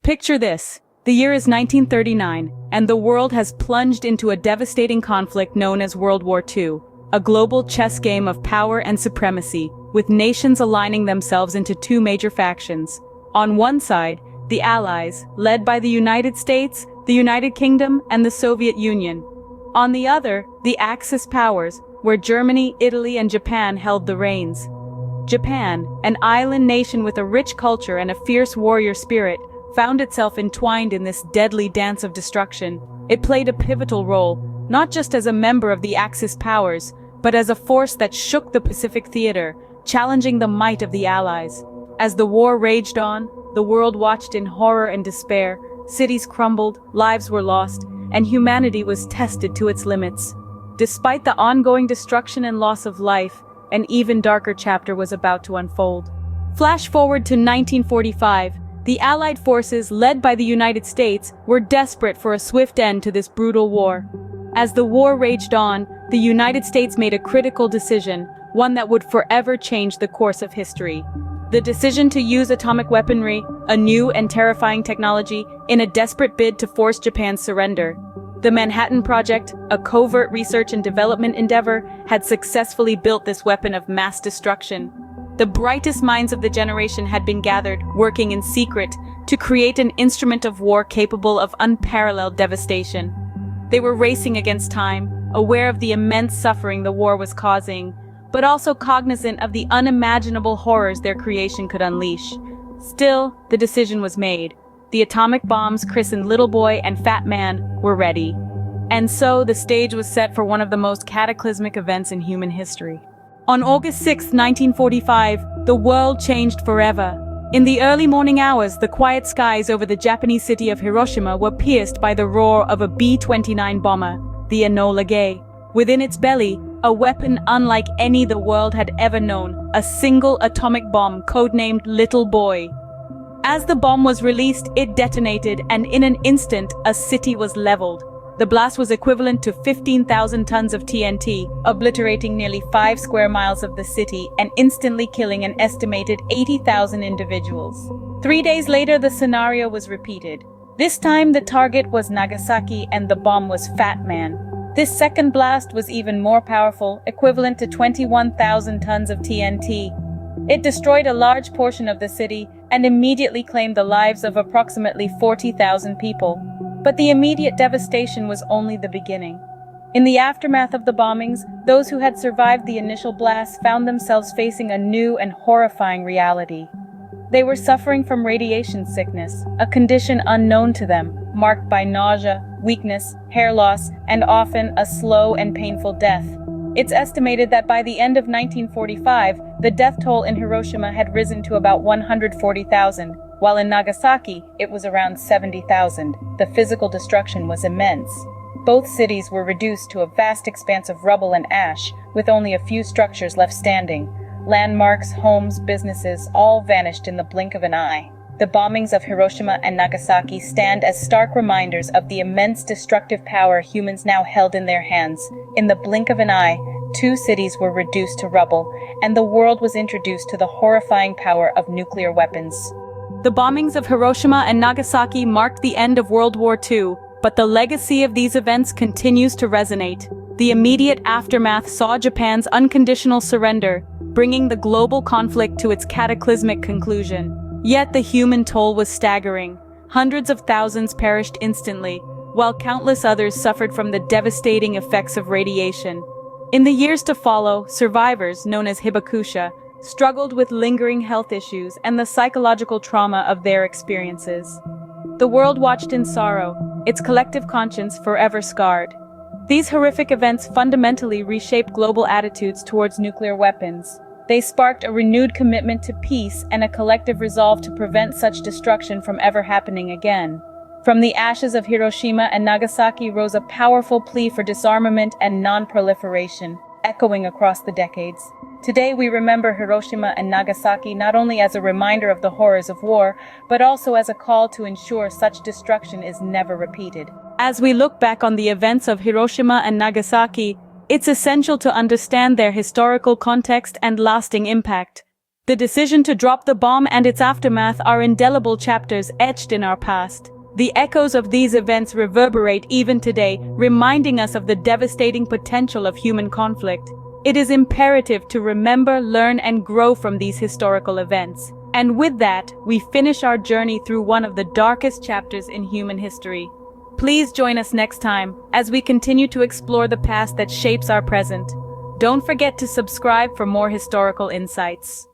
Picture this. The year is 1939, and the world has plunged into a devastating conflict known as World War II, a global chess game of power and supremacy, with nations aligning themselves into two major factions. On one side, the Allies, led by the United States, the United Kingdom, and the Soviet Union. On the other, the Axis powers, where Germany, Italy, and Japan held the reins. Japan, an island nation with a rich culture and a fierce warrior spirit, found itself entwined in this deadly dance of destruction. It played a pivotal role, not just as a member of the Axis powers, but as a force that shook the Pacific theater, challenging the might of the Allies. As the war raged on, the world watched in horror and despair. Cities crumbled, lives were lost, and humanity was tested to its limits. Despite the ongoing destruction and loss of life, an even darker chapter was about to unfold. Flash forward to 1945. The Allied forces, led by the United States, were desperate for a swift end to this brutal war. As the war raged on, the United States made a critical decision, one that would forever change the course of history. The decision to use atomic weaponry, a new and terrifying technology, in a desperate bid to force Japan's surrender. The Manhattan Project, a covert research and development endeavor, had successfully built this weapon of mass destruction. The brightest minds of the generation had been gathered, working in secret, to create an instrument of war capable of unparalleled devastation. They were racing against time, aware of the immense suffering the war was causing, but also cognizant of the unimaginable horrors their creation could unleash. Still, the decision was made. The atomic bombs, christened Little Boy and Fat Man, were ready. And so the stage was set for one of the most cataclysmic events in human history. On August 6, 1945, the world changed forever. In the early morning hours, the quiet skies over the Japanese city of Hiroshima were pierced by the roar of a B-29 bomber, the Enola Gay. Within its belly, a weapon unlike any the world had ever known, a single atomic bomb codenamed Little Boy. As the bomb was released, it detonated, and in an instant, a city was leveled. The blast was equivalent to 15,000 tons of TNT, obliterating nearly 5 square miles of the city and instantly killing an estimated 80,000 individuals. 3 days later, the scenario was repeated. This time, the target was Nagasaki and the bomb was Fat Man. This second blast was even more powerful, equivalent to 21,000 tons of TNT. It destroyed a large portion of the city and immediately claimed the lives of approximately 40,000 people. But the immediate devastation was only the beginning. In the aftermath of the bombings, those who had survived the initial blast found themselves facing a new and horrifying reality. They were suffering from radiation sickness, a condition unknown to them, marked by nausea, weakness, hair loss, and often a slow and painful death. It's estimated that by the end of 1945, the death toll in Hiroshima had risen to about 140,000, while in Nagasaki, it was around 70,000. The physical destruction was immense. Both cities were reduced to a vast expanse of rubble and ash, with only a few structures left standing. Landmarks, homes, businesses, all vanished in the blink of an eye. The bombings of Hiroshima and Nagasaki stand as stark reminders of the immense destructive power humans now held in their hands. In the blink of an eye, 2 cities were reduced to rubble, and the world was introduced to the horrifying power of nuclear weapons. The bombings of Hiroshima and Nagasaki marked the end of World War II, but the legacy of these events continues to resonate. The immediate aftermath saw Japan's unconditional surrender, bringing the global conflict to its cataclysmic conclusion. Yet the human toll was staggering. Hundreds of thousands perished instantly, while countless others suffered from the devastating effects of radiation. In the years to follow, survivors, known as hibakusha, struggled with lingering health issues and the psychological trauma of their experiences. The world watched in sorrow, its collective conscience forever scarred. These horrific events fundamentally reshaped global attitudes towards nuclear weapons. They sparked a renewed commitment to peace and a collective resolve to prevent such destruction from ever happening again. From the ashes of Hiroshima and Nagasaki rose a powerful plea for disarmament and non-proliferation, echoing across the decades. Today we remember Hiroshima and Nagasaki not only as a reminder of the horrors of war, but also as a call to ensure such destruction is never repeated. As we look back on the events of Hiroshima and Nagasaki, it's essential to understand their historical context and lasting impact. The decision to drop the bomb and its aftermath are indelible chapters etched in our past. The echoes of these events reverberate even today, reminding us of the devastating potential of human conflict. It is imperative to remember, learn, and grow from these historical events. And with that, we finish our journey through one of the darkest chapters in human history. Please join us next time as we continue to explore the past that shapes our present. Don't forget to subscribe for more historical insights.